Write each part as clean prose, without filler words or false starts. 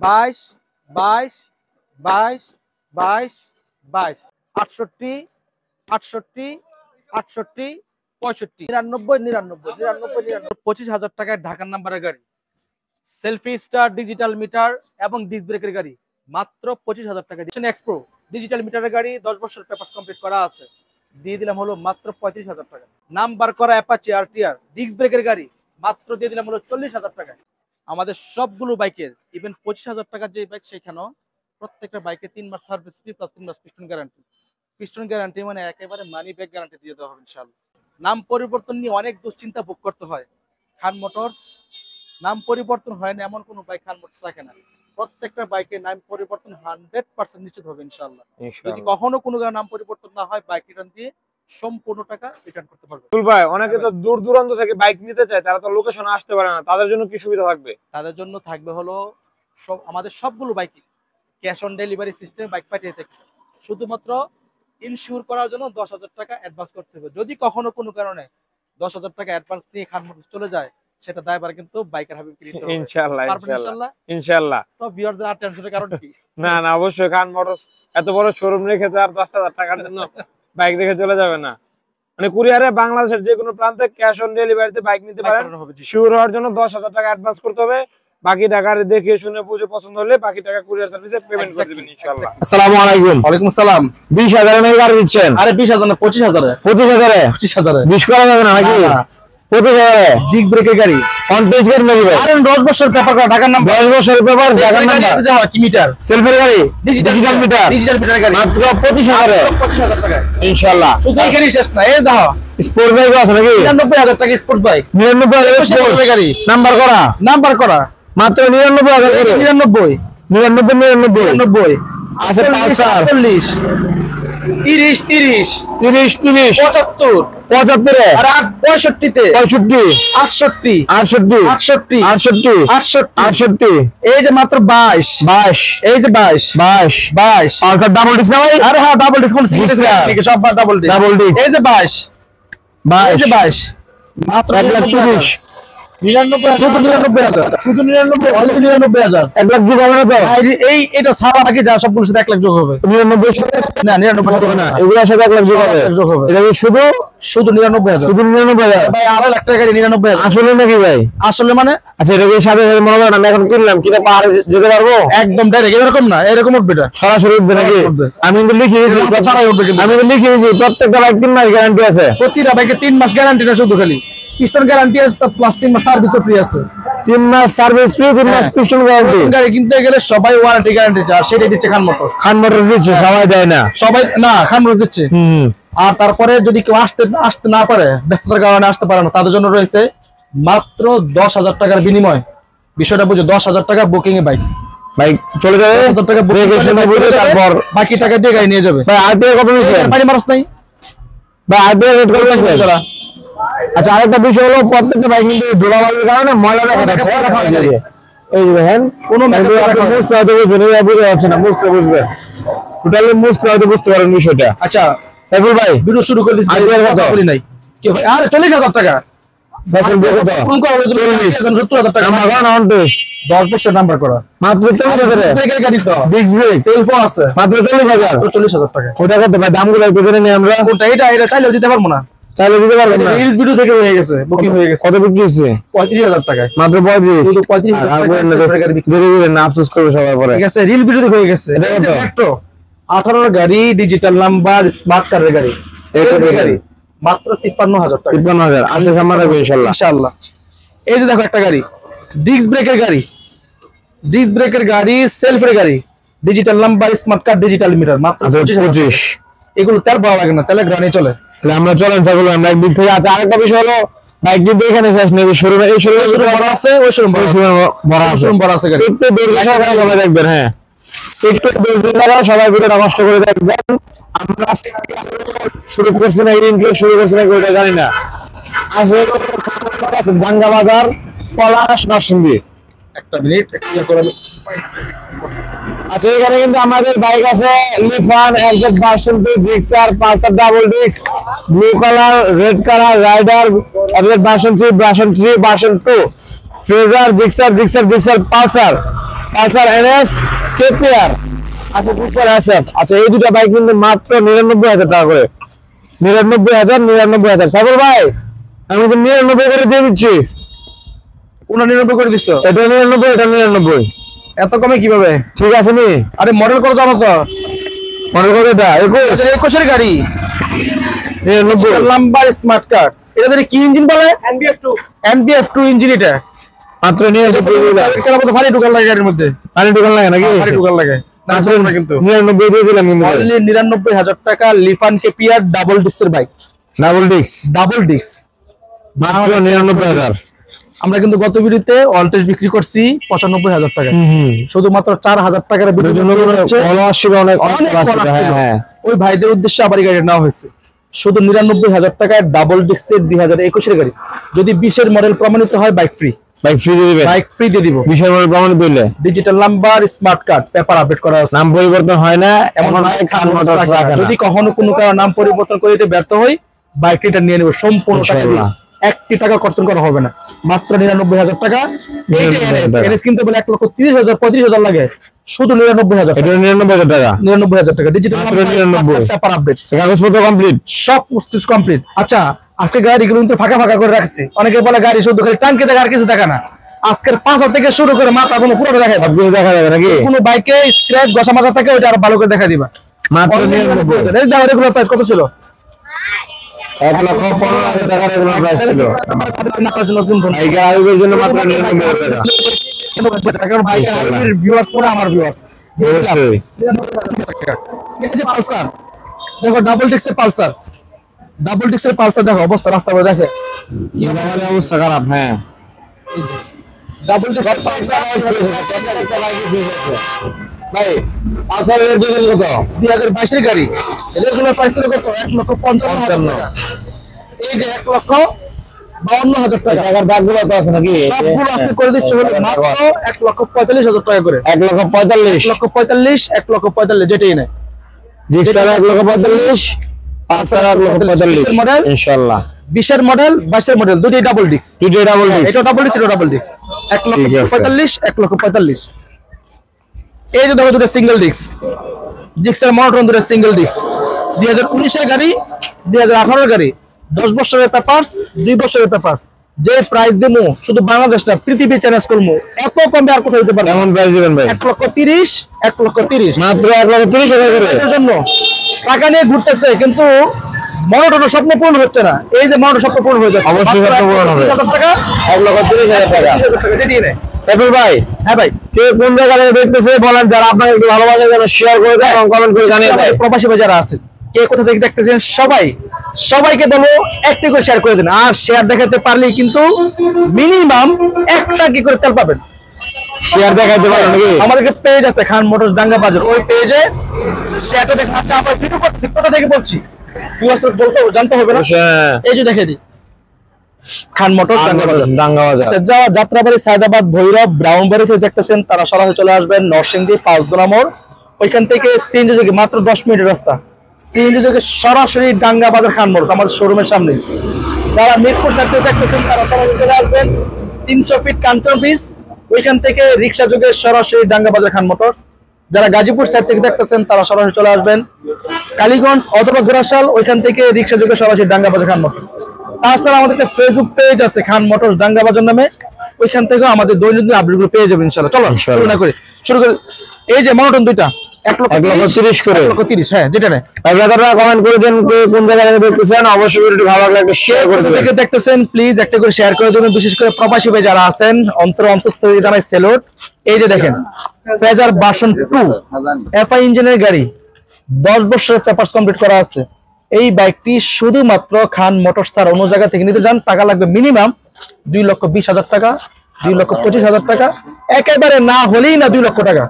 22 22 22 22 22 68 68 68 65 99 99 25,000 টাকায় ঢাকার নাম্বারের গাড়ি, সেলফি স্টার ডিজিটাল মিটার এবং ডিস্ক ব্রেকের গাড়ি মাত্র 25,000 টাকা। এক্সপ্রো ডিজিটাল মিটারের গাড়ি 10 বছর পেপার কমপ্লিট করা আছে, দিয়ে দিলাম হলো মাত্র 35,000 টাকা। নাম্বার করা অ্যাপাচি আরটিআর ডিস্ক ব্রেকের গাড়ি মাত্র দিয়ে দিলাম হলো 40,000 টাকা। আমাদের সবগুলো বাইকের ইভেন 25,000 টাকার যে বাইক সেখানেও প্রত্যেকটা বাইকে 3 মাস সার্ভিস ফ্রি প্লাস 3 মাস পিস্টন গ্যারান্টি। পিস্টন গ্যারান্টি মানে একেবারে মানি ব্যাক গ্যারান্টি দিয়ে দেওয়া হবে ইনশাআল্লাহ। নাম পরিবর্তন নিয়ে অনেক দুশ্চিন্তা ভোগ করতে হয়। খান মোটরস নাম পরিবর্তন হয় না এমন কোনো বাইক খান মোটরস রাখে না। প্রত্যেকটা বাইকের নাম পরিবর্তন 100% নিশ্চিত হবে ইনশাআল্লাহ। যদি কখনো কোনো নাম পরিবর্তন না হয় বাইক রিটার্ন দিয়ে সম্পূর্ণ টাকা রিটার্ন করতে পারবে। ভাই অনেকে তো দূর দূরান্ত থেকে বাইক নিতে চায়, তারা তো লোকেশনে আসতে পারে না, তাদের জন্য কি সুবিধা থাকবে? তাদের জন্য থাকবে হলো আমাদের সবগুলো বাইকে cash on delivery system bike পাঠিয়ে থাকে। শুধুমাত্র ইনস্যুর করার জন্য 10,000 টাকা অ্যাডভান্স করতে হবে। যদি কখনো কোনো কারণে 10,000 টাকা অ্যাডভান্স নিয়ে খান মোটরস চলে যায় সেটা দায়ভার কিন্তু বাইকের হাবিবকে নিতে হবে ইনশাআল্লাহ। ইনশাআল্লাহ ইনশাআল্লাহ। তো ভিউয়ারদের আর টেনশনের কারণ কি? না না, অবশ্যই খান মোটরস এত বড় শোরুম রেখে তো আর 10,000 টাকার জন্য বাইক রেখে চলে যাবে না। মানে কুরিয়ারে বাংলাদেশের যে কোনো প্রান্তে ক্যাশ অন ডেলিভারিতে বাইক নিতে পারেন। শিওর হওয়ার জন্য 10,000 টাকা অ্যাডভান্স করতে হবে, বাকি টাকা দেখে শুনে বুঝে পছন্দ হলে বাকি টাকা কুরিয়ার সার্ভিসে পেমেন্ট করে দিবেন ইনশাআল্লাহ। আসসালামু আলাইকুম। ওয়ালাইকুম আসসালাম। 20,000 এর গাড়ি দিচ্ছেন? আরে 20,000 না 25,000 এ। 25,000 এ 20 করা যাবে না নাকি? 25,000 এ ডিস্ক ব্রেকের গাড়ি অন পেজ গাড়ি নেবে। আরে 10 বছর পেপার করা ঢাকার নাম্বার, 10 বছরের পেপার ঢাকার নাম্বার দিতে হয়। কি মিটার? সেলফের গাড়ি ডিজিটাল মিটার, ডিজিটাল মিটারের গাড়ি মাত্র 25,000 এ 25,000 টাকা ইনশাআল্লাহ। শুধু এখানে শেষ না, এই দাও স্পোর্টস বাইক আছে নাকি? 99,000 টাকা স্পোর্টস বাইক। 99,000 স্পোর্টস গাড়ি নাম্বার করা মাত্র 99,000 করে। 99 আছে 40 30 30 30 30 75 75 এ আর 65 তে 65 68 68 68 68 68 এই যে মাত্র 22 এই যে 22 পালসার ডাবল ডিস্ক না ভাই? আরে হ্যাঁ ডাবল ডিস্ক কোন সিরিজ আছে সব ডাবল ডিস্ক। এই যে 22 এই যে 22 মাত্র 1,30,000 শুধু 99,000 অলরেডি 99,000 1 লাখ যোগ হবে না তো? এই এটা ছাড়া বাকি যা সবগুলোর সাথে 1 লাখ যোগ হবে। 99 না 99 না, এগুলোর সাথে 1 লাখ যোগ হবে। এটা শুধু 99,000 শুধু 99,000 ভাই। 2.5 লাখ টাকা 99,000 আসলে নাকি ভাই? আসলে মানে আচ্ছা এর সাথে মনে হয় আমি এখন কিনলাম কিনা পাহাড়ে যেতে পারবো একদম ডাইরেক্ট? এরকম না, এরকম উঠবে এটা সরাসরি উঠবে নাকি? আমি কিন্তু লিখে দিয়েছি সারাই উঠবে। আমি তো লিখে দিয়েছি প্রত্যেকটা বাইক 3 মাস গ্যারান্টি আছে। প্রতিটা বাইকে 3 মাস গ্যারান্টি না, শুধু খালি পিস্টন গ্যারান্টি আছে প্লাস 3 মাস সার্ভিস ফ্রি আছে। 3 মাস সার্ভিস ফ্রি, 3 মাস পিস্টন গ্যারান্টি। গাড়ি কিনতে গেলে সবাই ওয়ারেন্টি গ্যারান্টি চায়, সেটাই দিচ্ছে খান মোটরস। খান মোটরস দিচ্ছে, সবাই দেয় না। সবাই না, খান মোটরস দিচ্ছে। আর তারপরে যদি কেউ আসতে না পারে, ব্যস্ততার কারণে আসতে পারে না, তাদের জন্য রয়েছে মাত্র 10,000 টাকার বিনিময়। বিষয়টা বুঝো, 10,000 টাকা বুকিং এ বাইক চলে যাবে। 10,000 টাকা তারপর বাকি টাকা দিয়ে গাড়ি নিয়ে যাবে। ভাই আরটিআই কত নিছে? পানি মারস নাই ভাই, আরটিআই রেট কত নিছে? আচ্ছা আরেকটা বিষয় হলো প্রত্যেকটা বাইক কিন্তু ধুলাবালির কারণে ময়লা দেখা যাচ্ছে। এই যে দেখেন কোনো মুছতে হয়তো বুঝবেন, এই বুঝতে পারছে না, মুছতে বুঝবেন, টোটালি মুছতে হয়তো বুঝতে পারেন বিষয়টা। আচ্ছা সাইফুল ভাই ভিডিও শুরু করে দিচ্ছি। কথা বলি নাই কি ভাই? আরে 40,000 টাকা সাইফুল ভাই কত? কোন করা 70,000 টাকা নাম্বার করা অন টেস্ট 10 বছর নাম্বার করা মাত্র 40,000 এর ব্রেকের গাড়ি তো ডিস্ক ব্রেক সেলফও আছে মাত্র 40,000 টাকা। ওটা কত ভাই? দামগুলো একটু জেনে নিই আমরা। কোনটা? এটা চাইলেও দিতে পারবো না, চাইলে দিতে পারবেন না। রিলস ভিডিও থেকে হয়ে গেছে, বুকিং হয়ে গেছে। কত বিক্রি হচ্ছে? 35,000 টাকা মাত্র। 35 শুধু 35,000 না, আফসোস করবে সবার পরে। ঠিক আছে, রিল ভিডিও থেকে হয়ে গেছে। এটা কত? মেট্রো 18 গাড়ি, ডিজিটাল নাম্বার, স্মার্ট কারের গাড়ি, সেলফ গাড়ি মাত্র 53,000 টাকা। 53,000 আছে সামনে রাখবে ইনশাআল্লাহ ইনশাআল্লাহ। এই যে দেখো একটা গাড়ি ডিস্ক ব্রেকের গাড়ি, সেলফের গাড়ি, digital number, smart card, digital meter মাত্র 25। এগুলো তেল পাওয়া লাগে না, তেলে গ্রানি চলে। তাহলে আমরা চলেন সেগুলো আমরা একদিক থেকে। আচ্ছা আরেকটা বিষয় হলো বাইক কিন্তু এখানে শেষ নেই, শোরুমে এই শোরুমে বড় আছে, ওই শোরুম বড় আছে গাড়ি। একটু সবাই দেখবেন, হ্যাঁ একটু সবাই ভিডিওটা কষ্ট করে দেখবেন। আমরা শুরু করছি না, শুরু করছি না ওইটা জানি না। আসলে ভাঙ্গা বাজার, পলাশ, নরসিংদী। একটা মিনিট আচ্ছা এখানে কিন্তু আমাদের বাইক আছে Lifan, LZ version 2, Gixxer, Pulsar double disc, blue colour, red colour, Raider, LZ version 3, version 2, Fazer, Gixxer, Pulsar, Pulsar NS KPR, আচ্ছা পালসার এসএফ। আচ্ছা এই দুটো বাইক কিন্তু মাত্র 99,000 টাকা করে। 99,000 সাগর ভাই আমি তো 99 করে দিয়ে দিচ্ছি। 99 করে দিচ্ছ? এটা 99, এটা 99। এত কমে কিভাবে? ঠিক আছে নি? আরে মডেল কত জানো তো? মডেল কত এটা? 21 এর গাড়ি, 99 নাম্বার স্মার্ট কার্ড। এটা যদি কি ইঞ্জিন বলে? NBF2 engine. এটা মাত্র 99,000। কেন বলতো ভারী ঢুকাল লাগে গাড়ির মধ্যে? পানি ঢোকান লাগে নাকি? ভারী ঢুকাল লাগে না, চলবে না কিন্তু। 99 দিয়ে দিলাম কিন্তু। অনলি 99,000 টাকা লিফান কেপিআর ডাবল ডিস্কের bike. Double disc double disc মাত্র 99,000। আমরা কিন্তু গত ভিডিওতে অলটেজ বিক্রি করছি 95,000 টাকা। শুধুমাত্র 4,000 টাকার ভিডিও জন্য ওই ভাইদের উদ্দেশ্যে আবার গাড়ি নেওয়া হয়েছে। শুধু 99,000 টাকায় ডাবল ডিস্কের 2021 এর গাড়ি। যদি 20 এর মডেল প্রমাণিত হয় বাইক ফ্রি। বাইক ফ্রি দিয়ে দিবেন? বাইক ফ্রি দিয়ে দিব। 20 এর মডেল প্রমাণিত হইলে digital number smart card paper update করা আছে। নাম পরিবর্তন হয় না এমন হয় খান মোটরস রাখে না। যদি কখনো কোনো কারণে নাম পরিবর্তন করে দিতে ব্যর্থ হই বাইক রিটার্ন নিয়ে নেব সম্পূর্ণ টাকা দিয়ে। 1 টাকা খরচ করা হবে না, মাত্র 99,000 টাকা। এনএস কিনতে বলে 1,30,000 35,000 লাগে, শুধু 99,000 টাকা। 99,000 টাকা, 99,000 টাকা ডিজিটাল নাম্বার পেপার আপডেট, কাগজপত্র কমপ্লিট, সব কিছু কমপ্লিট। আচ্ছা আজকে গাড়িগুলো কিন্তু ফাঁকা ফাঁকা করে রাখছি। অনেকে বলে গাড়ি শুধু খালি টাঙ্কি দেখা আর কিছু দেখা না। আজকের 5,000 থেকে শুরু করে মাথা কোনো পুরো দেখা যাবে নাকি? কোনো বাইকে স্ক্র্যাচ ঘষা মাজা থাকে ওইটা আরো ভালো করে দেখা দিবা। মাত্র 99,000। এই দাও রেগুলার প্রাইস কত ছিল? 1,15,000 টাকা রেগুলার প্রাইস ছিল। এই গাড়ির জন্য মাত্র 99,000 টাকা। কারণ বাইক আমাদের ভিউয়ার্স পরে আমার ভিউয়ার্স। এই যে পালসার দেখো, ডাবল ডিস্কের পালসার, ডাবল ডিস্কের পালসার দেখো অবস্থা, রাস্তা করে দেখে অবস্থা খারাপ। হ্যাঁ ডাবল ডিস্কের পালসার ভাই, পালসারের রেট কত? 2022 এর গাড়ি। রেগুলার প্রাইস ছিল কত? 1,55,000 টাকা। এই যে 1,52,000 টাকা। টাকার দাগগুলো তো আছে নাকি? সবগুলো আজকে করে দিচ্ছে হলো মাত্র 1,45,000 টাকা করে। 1,45,000, 1,45,000, 1,45,000 যেটাই নেই। জিক্সার 1,45,000, পালসার 1,45,000 মডেল ইনশাআল্লাহ। 20 এর মডেল 22 এর মডেল দুটোই ডাবল ডিস্ক। দুটোই ডাবল ডিস্ক, এটা ডাবল ডিস্ক, এটা ডাবল ডিস্ক। 1,45,000, 1,45,000। এই যে দেখো দুটো সিঙ্গেল ডিস্ক, জিক্সার মনোটন দুটো সিঙ্গেল ডিস্ক। 2019 এর গাড়ি, 2018 এর গাড়ি, 10 বছরের পেপারস, 2 বছরের পেপারস। যে প্রাইস দেবো শুধু বাংলাদেশটা পৃথিবী চ্যালেঞ্জ করবো, এত কমে আর কোথাও দিতে পারবো। কেমন প্রাইস দিবেন ভাই? 1,30,000, 1,30,000 মাত্র 1,30,000 করে। এর জন্য টাকা নিয়ে ঘুরতেছে কিন্তু মনোটন স্বপ্ন পূরণ হচ্ছে না। এই যে মনোটন স্বপ্ন পূরণ হয়ে যাচ্ছে, অবশ্যই স্বপ্ন পূরণ হবে। 1,30,000 টাকা, 1,30,000 টাকা। 30,000 টাকা যেটিই নেই। সাইফুল ভাই, হ্যাঁ ভাই, কে কোন জায়গা থেকে দেখতেছে বলেন, যারা আপনাকে একটু ভালোবাসে যেন শেয়ার করে দেন এবং কমেন্ট করে জানিয়ে দেন। প্রবাসী ভাই যারা আছেন কে কোথা থেকে দেখতেছেন সবাইকে বলবো একটি করে শেয়ার করে দিন। আর শেয়ার দেখাতে পারলেই কিন্তু মিনিমাম 1 টাকা করে তেল পাবেন। শেয়ার দেখাতে পারেন নাকি? আমাদের পেজ আছে খান মোটরস ডাঙ্গা বাজার, ওই পেজে শেয়ারটা দেখেন। আচ্ছা আমরা ভিডিও করতেছি, কোথা থেকে বলছি জানতে হবে না। এই যে দেখে দিই, খান মোটরস ডাঙ্গা বাজার। আচ্ছা যারা যাত্রাবাড়ি, সায়দাবাদ, ভৈরব, ব্রাউনবাড়ি থেকে দেখতেছেন তারা সরাসরি চলে আসবেন নরসিংদী 5 নম্বর। ওইখান থেকে সিএনজি যোগে মাত্র 10 মিনিটের রাস্তা, সিএনজি যোগে সরাসরি ডাঙ্গা বাজার খান মোটরস আমাদের শোরুমের সামনে। যারা মিরপুর সাইড থেকে দেখতেছেন তারা সরাসরি চলে আসবেন 300 ফিট কান্টন ব্রিজ, ওইখান থেকে রিক্সা যোগে সরাসরি ডাঙ্গা বাজার খান মোটরস। যারা গাজীপুর সাইড থেকে দেখতেছেন তারা সরাসরি চলে আসবেন কালীগঞ্জ অথবা গোরাশাল, ওইখান থেকে রিক্সা যোগে সরাসরি ডাঙ্গা বাজার খান মোটরস। তাছাড়া আমাদের একটা ফেসবুক পেজ আছে খান মোটরস ডাঙ্গা বাজার নামে, ওইখান থেকে আমাদের দৈনন্দিন আপডেটগুলো পেয়ে যাবেন ইনশাআল্লাহ। চলো শুরু না করি, শুরু করি। এই যে মনোটন দুইটা 1,30,000 করে, 1,30,000 হ্যাঁ যেটা নেই। আপনারা কমেন্ট করে দেন কোন জায়গা থেকে দেখতেছেন, অবশ্যই ভিডিওটি ভালো লাগলে একটা শেয়ার করে দেবেন। থেকে দেখতেছেন প্লিজ একটা করে শেয়ার করে দেবেন, বিশেষ করে প্রবাসী ভাই যারা আছেন অন্তঃস্থ জানাই সেলুট। এই যে দেখেন ফেজার ভার্সন 2 এফআই ইঞ্জিনের গাড়ি, 10 বছরের পেপারস কমপ্লিট করা আছে। এই বাইকটি শুধুমাত্র খান মোটরস ছাড়া অন্য জায়গা থেকে নিতে যান টাকা লাগবে মিনিমাম 2,20,000 টাকা, 2,25,000 টাকা, একেবারে না হলেই না 2 লক্ষ টাকা।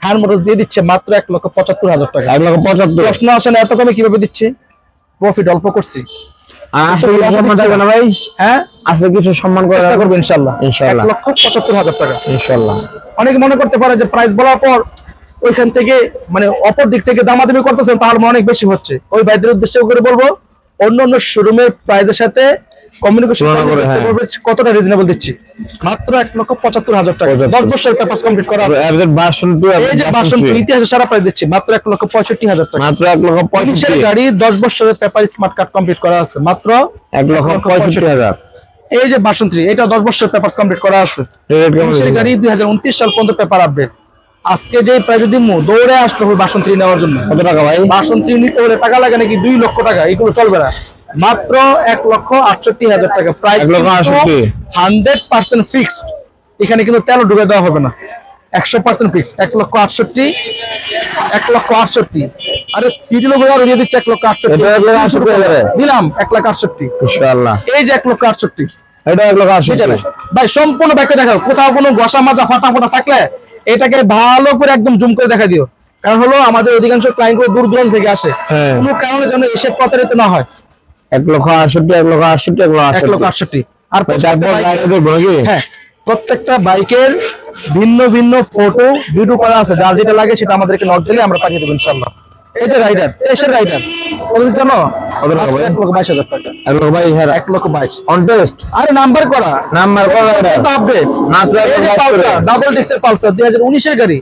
খান মোটরস দিয়ে দিচ্ছে মাত্র 1,75,000 টাকা। 1,75,000। প্রশ্ন আসে না এত কমে কিভাবে দিচ্ছে? প্রফিট অল্প করছি। ভাই হ্যাঁ আসলে কিছু সম্মান করবো ইনশাল্লাহ। ইনশাআল্লাহ 1,75,000 টাকা ইনশাআল্লাহ। অনেকে মনে করতে পারে যে প্রাইস বলার পর ওইখান থেকে মানে অপর দিক থেকে দামাদামি করতেছেন তাহলে অনেক বেশি হচ্ছে। ওই ভাইদের উদ্দেশ্য করে বলবো অন্য শোরুমের প্রাইসের সাথে কমিউনিকেশন করে, হ্যাঁ। কতটা রিজনেবল দিচ্ছি, মাত্র 1,75,000 টাকা, 10 বছরের পেপারস কমপ্লিট করা আছে। এর ভার্সন 2 এই যে ভার্সন ইতিহাসে সারা প্রাইস দিচ্ছি মাত্র 1,65,000 টাকা, মাত্র 1,65,000 গাড়ি 10 বছরের পেপার স্মার্ট কার্ড কমপ্লিট করা আছে মাত্র 1,65,000 এই যে ভার্সন 3 এটা 10 বছরের পেপার কমপ্লিট করা আছে। এই গাড়ি 2029 সাল পর্যন্ত পেপার আপডেট। আজকে যে প্রাইসে দিমু দৌড়ে আসতে হবে ভার্সন 3 নেওয়ার জন্য। কত টাকা ভাই? ভার্সন 3 নিতে হলে টাকা লাগে নাকি 2 লক্ষ টাকা, এগুলো চলবে না। মাত্র 1,68,000 টাকা প্রাইস, 1,68,000 100% ফিক্সড। এখানে কিন্তু তেল ঢুকে দেওয়া হবে না, 100% ফিক্সড। 1,68,000 আরে সিডি লোগো আর দিয়ে দিচ্ছে 1,68,000 দিলাম 1,68,000 ইনশাআল্লাহ। এই যে 1,68,000 এটা 1,68,000 ভাই সম্পূর্ণ ব্যাগটা দেখাও, কোথাও কোনো ঘষা মাজা ফাটা ফাটা থাকলে এটাকে ভালো করে একদম জুম করে দেখা দিও। কারণ হলো আমাদের অধিকাংশ ক্লায়েন্ট দূর দূরান্ত থেকে আসে, কোনো কারণে যেন এসে প্রতারিত না হয়। 1,68,000 আর হ্যাঁ, প্রত্যেকটা বাইকের ভিন্ন ভিন্ন ফটো ভিডিও করা আছে, যার যেটা লাগে সেটা আমাদেরকে নক দিলে আমরা পাঠিয়ে দেবো ইনশাআল্লাহ। এই যে রাইডার, এসের রাইডার কত জানো? 1,22,000 টাকা। 1,22,000 অন টেস্ট। আরে নাম্বার করা আপডেট মাত্র ডাবল ডিক্সের পালসার 2019 এর গাড়ি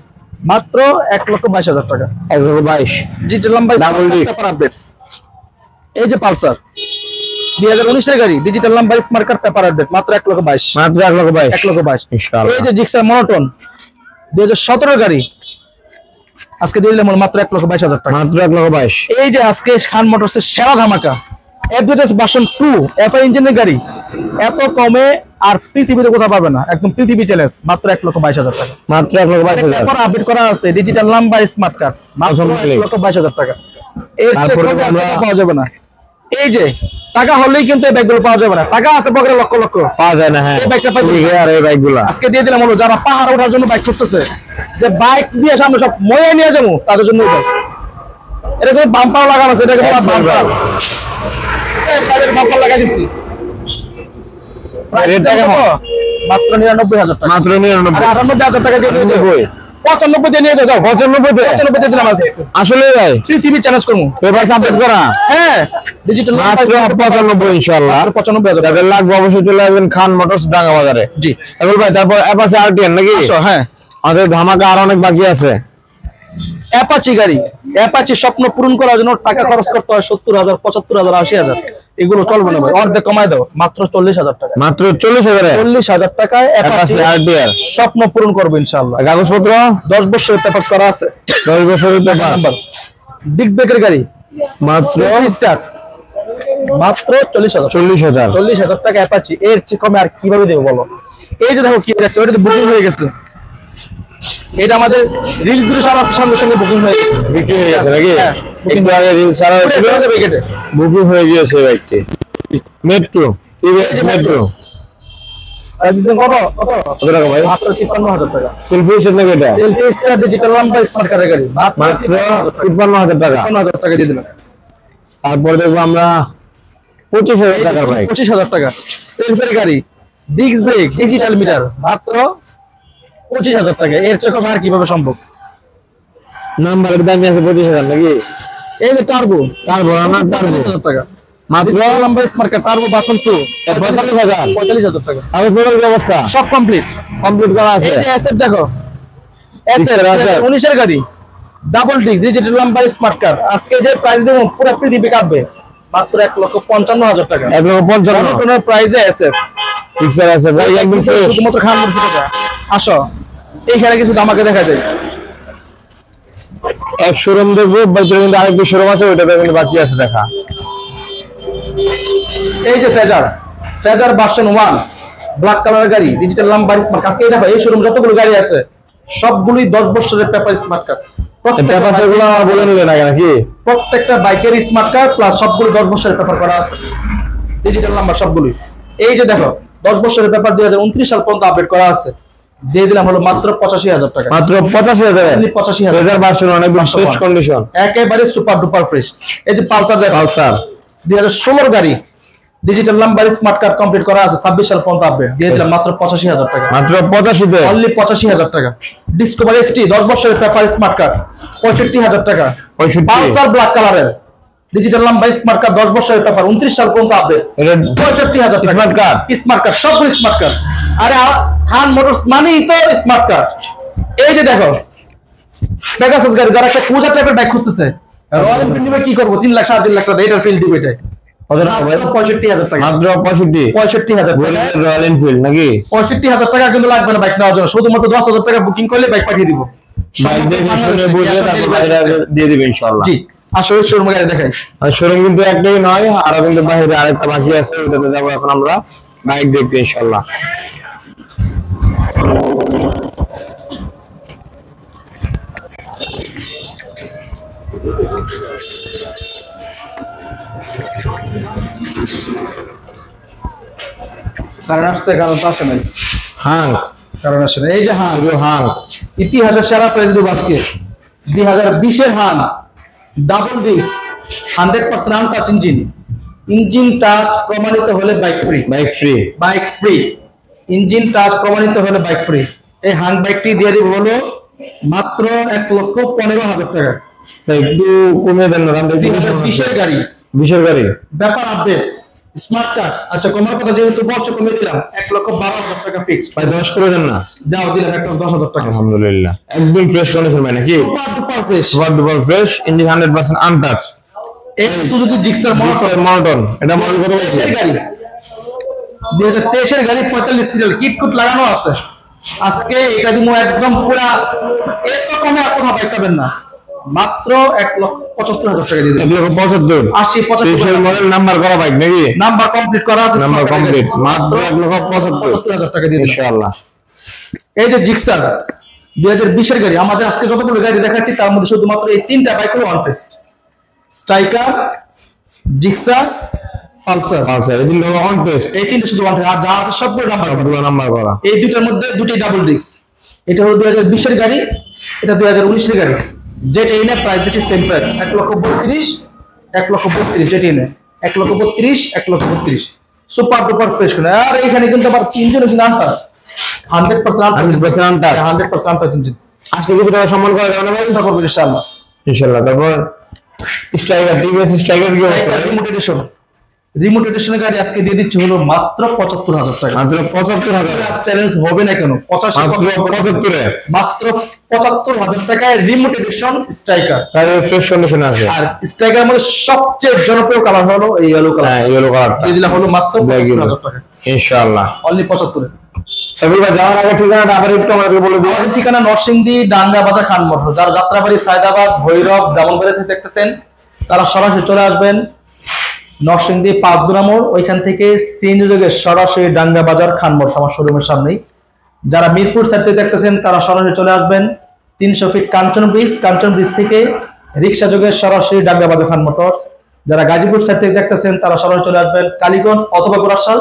মাত্র 1,22,000 টাকা। 1,22,000 ডিজিটাল নাম্বার ডাবল ডিক্স আপডেট। এই যে পালসার 2019 এর গাড়ি digital number smart card paper update মাত্র 1,22,000 মাত্র 1,22,000 1,22,000 ইনশাআল্লাহ। এই যে জিক্সার মনোটন 2017 এর গাড়ি আজকে দিয়ে দিলাম মাত্র 1,22,000 টাকা। মাত্র 1,22,000 এই যে আজকে খান মোটরসের সেরা ধামাকা এফজেডএস ভার্সন 2 এফআই ইঞ্জিনের গাড়ি এত কমে আর পৃথিবীতে কোথাও পাবে না, একদম পৃথিবী চ্যালেঞ্জ মাত্র 1,22,000 টাকা। মাত্র 1,22,000 পেপার আপডেট করা আছে ডিজিটাল নাম্বার স্মার্ট কার্ড মাত্র 1,22,000 টাকা। এর চেয়ে কমে আমরা পাওয়া যাবে না। এই যে টাকা হলেই কিন্তু এই ব্যাগগুলো পাওয়া যাবে না, টাকা আছে পকেটে লক্ষ লক্ষ পাওয়া যায় না। হ্যাঁ, এই ব্যাগটা পাইবে আর এই বাইকগুলো আজকে দিয়ে দিলাম হলো যারা পাহাড় ওঠার জন্য বাইক খুঁজতেছে, যে বাইক দিয়ে সামনে সব ময়ে নিয়ে যাবো তাদের জন্য এই বাইক। এটা কিন্তু বাম্পার লাগানো আছে, এটাকে বলা বাম্পার। বাম্পার লাগাই দিচ্ছি মাত্র 99,000 টাকা। মাত্র 99,000 আর 98,000 টাকা দিয়ে নিয়ে যাবো 95 দিয়ে নিয়ে যাও 95 দিয়ে দিলাম আজকে। আসলে ভাই পৃথিবী চ্যালেঞ্জ করবো পেপার আপডেট করা। হ্যাঁ ডিজিটাল মাত্র 95 ইনশাআল্লাহ। 95,000 যাদের লাগবে অবশ্যই চলে আসবেন খান মোটরস ডাঙ্গা বাজারে। জি এখন ভাই তারপর অ্যাপাচি আরটিএন নাকি? হ্যাঁ আমাদের ধামাকা আর অনেক বাকি আছে। অ্যাপাচি গাড়ি, অ্যাপাচি স্বপ্ন পূরণ করার জন্য টাকা খরচ করতে হয় 70,000 75,000 80,000, এগুলো চলবে না ভাই, অর্ধেক কমায় দাও মাত্র 40,000 টাকা। মাত্র 40,000 40,000 টাকায় অ্যাপাচি আরটিআর স্বপ্ন পূরণ করবে ইনশাআল্লাহ। কাগজপত্র 10 বছরের পেপার করা আছে, 10 বছরের পেপার। ডিস্ক ব্রেকের গাড়ি মাত্র স্টার্ট মাত্র 40,000 40,000 টাকা অ্যাপাচি। এর চেয়ে কমে আর কিভাবে দেবো বলো? এই যে দেখো কি আছে, ওটা তো বুকিং হয়ে গেছে, এটা আমাদের রিলস দুটো সঙ্গে সঙ্গে বুকিং হয়ে গেছে, বিক্রি হয়ে গেছে নাকি? হ্যাঁ, একটু আগে রিল ছাড়া হয়েছিল, বুকিং হয়ে গিয়েছে বাইকটি। মেট্রো টিভিএস মেট্রো একদম কত টাকা ভাই? মাত্র 53,000 টাকা। সেলফি সেট নাকি এটা? Selfie star digital number smart কার্ডের গাড়ি মাত্র 53,000 টাকা। 53,000 টাকা দিয়ে দিলাম। তারপর দেখবো আমরা 25,000 টাকা বাইক। 25,000 টাকা সেলফের গাড়ি ডিস্ক ব্রেক ডিজিটাল মিটার মাত্র 25,000 টাকা। এর চেয়ে কম আর কিভাবে সম্ভব? নাম্বারের দাম আছে 25,000 নাকি? এই যে টার্বো টার্বো না টার্বো 45,000 টাকা মাত্র number smart card turbo version 2 45,000 টাকা। কাগজপত্রের ব্যবস্থা সব কমপ্লিট করা আছে। এই যে এসএফ দেখো, এসএফ 19 এর গাড়ি double disc digital number smart card আজকে যে প্রাইস দেবো পুরো পৃথিবী কাটবে মাত্র 1,55,000 টাকা। 1,55,000 টনের প্রাইসে এসএফ পিক্সার আছে ভাই, একদম ফ্রেশ। শুধুমাত্র খান বলছি টাকা। আসো এইখানে কিছু আমাকে দেখা যায়, এক শোরুম দেখবো, বাইকের কিন্তু আরেকটি শোরুম আছে, ওইটা কিন্তু বাকি আছে দেখা। এই যে ফেজার ভার্সন 1 ব্ল্যাক কালারের গাড়ি ডিজিটাল নাম্বার স্মার্ট কার্ড। আজকে দেখো এই শোরুম যতগুলো গাড়ি আছে সবগুলোই 10 বছরের পেপার স্মার্ট কার্ড। পেপারগুলো বলে নেবে না নাকি? প্রত্যেকটা বাইকের স্মার্ট কার্ড প্লাস সবগুলো 10 বছরের পেপার করা আছে, ডিজিটাল নাম্বার সবগুলোই। এই যে দেখো 10 বছরের পেপার 2029 সাল পর্যন্ত আপডেট করা আছে, দিয়ে দিলাম হলো মাত্র 85,000 টাকা। মাত্র 85,000 85,000 ফেজার ভার্সন অনেক ফ্রেশ কন্ডিশন, একেবারে সুপার ডুপার ফ্রেশ। এই যে পালসার দেখো, পালসার 2016 গাড়ি digital number smart card complete করা আছে, 26 সাল পর্যন্ত আপডেট, দিয়ে দিলাম মাত্র 85,000 টাকা। মাত্র 85 অনলি 85,000 টাকা। ডিসকভার এসটি 10 বছরের পেপার স্মার্ট কার্ড 65,000 টাকা। 65 পালসার ব্ল্যাক কালারের ডিজিটাল নাম্বার, স্মার্ট কার্ড, 10 বছরের পেপার, 29 সাল পর্যন্ত update, 65,000 smart card, smart card, সবগুলো স্মার্ট কার্ড। আরে খান মোটরস মানেই তো স্মার্ট কার্ড। এই যে দেখো পেগাসাস গাড়ি, যারা একটা ক্রুজার টাইপের বাইক খুঁজতেছে, রয়্যাল এনফিল্ড নিবে কি করবো, 3 লাখ 3.5 লাখ টাকা এটার ফিল দিবে। এটাই কত টাকা ভাই? 65,000 টাকা, মাত্র 65,000 রয়্যাল এনফিল্ড নাকি? 65,000 টাকা কিন্তু লাগবে না বাইক নেওয়ার জন্য, শুধুমাত্র 10,000 টাকা বুকিং করলে বাইক পাঠিয়ে দিব। বাইক দেখে শুনে বুঝে তারপর বাইরে দিয়ে দিবে ইনশাআল্লাহ। জি, আসলে শোরুমে গাড়ি দেখাই। আর শোরুম কিন্তু একটাই নয়, আরো কিন্তু বাইরে আরেকটা বাকি আছে, ওটাতে যাবো এখন আমরা বাইক দেখতে ইনশাআল্লাহ। কারণ আসছে, কারণ তো আসে নাই, হাং, কারণ আসে না। এই যে হাং, হাং ইতিহাসের সেরা প্রাইস দেবো আজকে, 2020-এর হাং, double disc, 100% untouch engine, engine touch প্রমাণিত হলে bike free, bike free, bike free, engine touch প্রমাণিত হলে বাইক ফ্রি। এই হাং বাইকটি দিয়ে দিব হলো মাত্র 1,15,000 টাকা। একটু কমে দেন না, 2020-এর গাড়ি, 20-এর গাড়ি, ব্যাপার আপডেট, স্মার্ট কার্ড। আচ্ছা, কমার কথা যেহেতু বলছো, কমিয়ে দিলাম 1,12,000 টাকা ফিক্স। ভাই 10 করে দেন না? যাও, দিলাম 1,10,000 টাকা। আলহামদুলিল্লাহ, একদম ফ্রেশ কন্ডিশন ভাই নাকি? Super duper fresh, super duper fresh, engine 100% untouch. এই সুজুকি জিক্সার মর্টন, এটা মডেল কত বলছে? গাড়ি, 2023-এর গাড়ি, 45 সিরিয়াল, কিট কুট লাগানো আছে। আজকে এটা দিব একদম পুরা, এত কমে আর কোথাও পাইবেন না, মাত্র 1,75,000 টাকা দিয়ে দেব। 1,75,000, 80-85 মডেল নাম্বার করা বাইক নাকি? নাম্বার কমপ্লিট করা আছে, নাম্বার কমপ্লিট, মাত্র 1,75,000 টাকা দিয়ে দেব ইনশাআল্লাহ। এই যে জিক্সার 2020-এর গাড়ি, আমাদের আজকে যতগুলো গাড়ি দেখাচ্ছি তার মধ্যে শুধুমাত্র এই 3টা বাইক হলো on test, striker, Gixxer, Pulsar. এই তিনটা অন টেস্ট, এই 3টা শুধু অন টেস্ট, আর যা আছে সবগুলো নাম্বার করা। এই দুটার মধ্যে দুটোই ডাবল ডিস্ক। এটা হলো 2020-এর গাড়ি, এটা 2019-এর গাড়ি। যেটা এনে প্রাইস দিচ্ছি সেম প্রাইস, 1,32,000, 1,32,000, যেটা এনে 1,32,000, 1,32,000, সুপার ডুপার ফ্রেশ। আর এখানে কিন্তু আবার ইঞ্জিনও কিন্তু আনটাচ, 100% আনটাচ, 100% আনটাচ ইঞ্জিন। আজকে কিছু টাকা সম্মান করা যাবে না ভাই? চিন্তা করবো ইনশাআল্লাহ, ইনশাআল্লাহ। তারপর স্ট্রাইকার, টিভিএস স্ট্রাইকার কি অবস্থা? রিমোট এডিশন, রিমোট এডিশনের গাড়ি আজকে দিয়ে দিচ্ছি হলো মাত্র 75,000 টাকা। মাত্র 75,000, চ্যালেঞ্জ হবে না কেন, 85, মাত্র 75-এ, মাত্র 75,000 টাকায় রিমোট এডিশন স্ট্রাইকার। তাহলে ফ্রেশ কন্ডিশন আছে। আর স্ট্রাইকারের মধ্যে সবচেয়ে জনপ্রিয় কালার হলো এই ইয়েলো কালার। হ্যাঁ, ইয়েলো কালারটা দিয়ে দিলাম হলো মাত্র 75,000 টাকা, ইনশাআল্লাহ। অনলি 75-এ। সাবির ভাই, যাওয়ার আগে ঠিকানাটা আবার একটু আমাদেরকে বলে দিন। আমাদের ঠিকানা নরসিংদী, ডাঙ্গা বাজার, খান মোটর। যারা যাত্রাবাড়ি, সায়দাবাদ, ভৈরব, ব্রাহ্মণবাড়িয়া থেকে দেখতেছেন তারা সরাসরি চলে আসবেন নরসিংদী 5 মোড়, ওইখান থেকে সিএনজি যোগে সরাসরি ডাঙ্গা বাজার, খান মোটর আমার শোরুমের সামনেই। যারা মিরপুর সাইড থেকে দেখতেছেন তারা সরাসরি চলে আসবেন 300 ফিট কাঞ্চন ব্রিজ, কাঞ্চন ব্রিজ থেকে রিক্সা যোগে সরাসরি ডাঙ্গা বাজার, খান মোটরস। যারা গাজীপুর সাইড থেকে দেখতেছেন তারা সরাসরি চলে আসবেন কালীগঞ্জ অথবা গোরাশাল,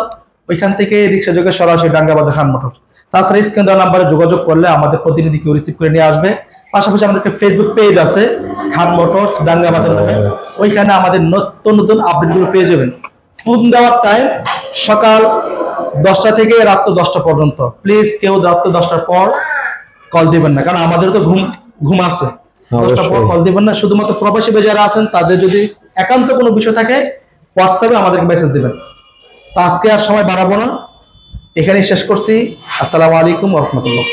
ওইখান থেকে রিক্সা যোগে সরাসরি ডাঙ্গা বাজার, খান মোটরস। তাছাড়া স্ক্রিন দেওয়া নাম্বারে যোগাযোগ করলে আমাদের প্রতিনিধি কেউ রিসিভ করে নিয়ে আসবে। পাশাপাশি আমাদের একটা ফেসবুক পেজ আছে, খান মোটরস ডাঙ্গা বাজার নামে, ওইখানে আমাদের নতুন নতুন আপডেটগুলো পেয়ে যাবেন। ফোন দেওয়ার টাইম সকাল 10টা থেকে রাত 10টা পর্যন্ত। প্লিজ কেউ রাত 10টার পর কল দিবেন না, কারণ আমাদের তো ঘুম আছে। 10টার পর কল দিবেন না। শুধুমাত্র প্রবাসী যারা আছেন তাদের যদি একান্ত কোনো বিষয় থাকে হোয়াটসঅ্যাপে আমাদেরকে মেসেজ দিবেন। তো আজকে আর সময় বাড়াবো না, এখানেই শেষ করছি। আসসালামু আলাইকুম ওয়া রাহমাতুল্লাহ।